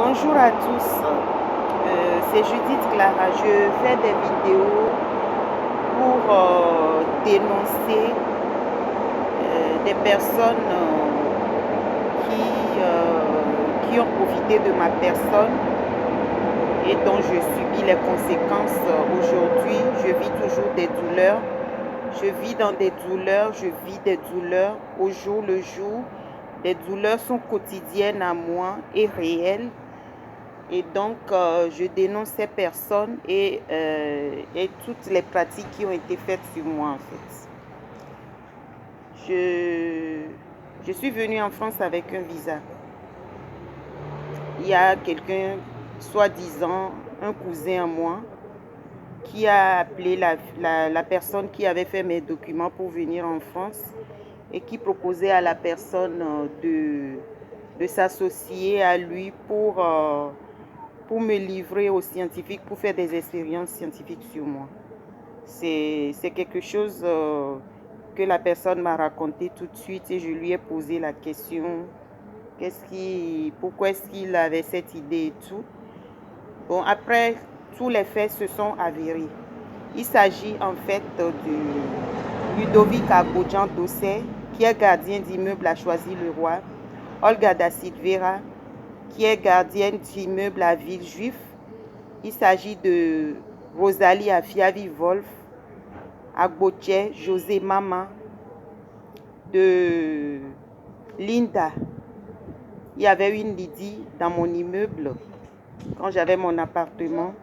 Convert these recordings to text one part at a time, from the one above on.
Bonjour à tous, c'est Judith Clara. Je fais des vidéos pour dénoncer des personnes qui ont profité de ma personne et dont je subis les conséquences aujourd'hui. Je vis toujours des douleurs. Je vis dans des douleurs, je vis des douleurs au jour le jour. Les douleurs sont quotidiennes à moi et réelles. Et donc, je dénonce ces personnes et toutes les pratiques qui ont été faites sur moi, en fait. Je suis venue en France avec un visa. Il y a quelqu'un, soi-disant, un cousin à moi, qui a appelé la personne qui avait fait mes documents pour venir en France et qui proposait à la personne de s'associer à lui pour me livrer aux scientifiques, pour faire des expériences scientifiques sur moi. C'est quelque chose que la personne m'a raconté tout de suite et je lui ai posé la question, pourquoi est-ce qu'il avait cette idée et tout. Bon, après, tous les faits se sont avérés. Il s'agit en fait de Ludovic Abodjan Dossé, qui est gardien d'immeuble à Choisy-le-Roi, Olga da Silveira, qui est gardienne d'immeuble à Villejuif. Il s'agit de Rosalie Afiavi-Wolf, Agboche, José Mama, de Linda. Il y avait une Lydie dans mon immeuble quand j'avais mon appartement.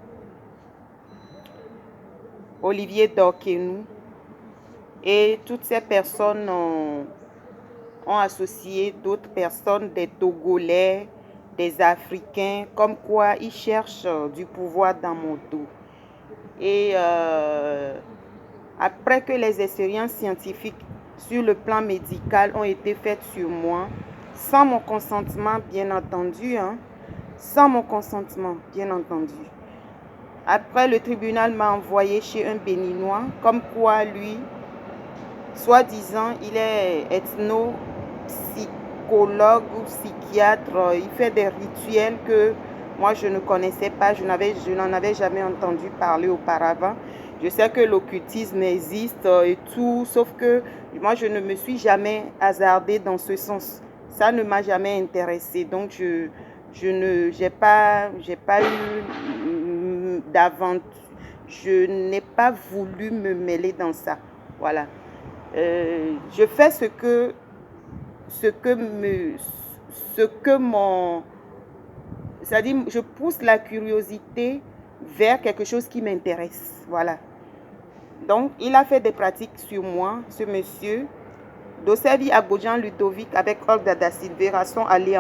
Olivier Dorkenou. Et toutes ces personnes ont associé d'autres personnes, des Togolais, des Africains, comme quoi ils cherchent du pouvoir dans mon dos. Et après que les expériences scientifiques sur le plan médical ont été faites sur moi, sans mon consentement, bien entendu, sans mon consentement, bien entendu. Après, le tribunal m'a envoyé chez un Béninois, comme quoi lui, soi-disant, il est ethno-psychologue ou psychiatre. Il fait des rituels que moi, je ne connaissais pas. Je n'en avais jamais entendu parler auparavant. Je sais que l'occultisme existe et tout, sauf que moi, je ne me suis jamais hasardée dans ce sens. Ça ne m'a jamais intéressée. Donc, j'ai pas eu d'aventure. Je n'ai pas voulu me mêler dans ça. Voilà. Je fais c'est-à-dire, je pousse la curiosité vers quelque chose qui m'intéresse. Voilà. Donc, il a fait des pratiques sur moi, ce monsieur. Dosevi Abodjan Ludovic avec Olga da Silveira sont allés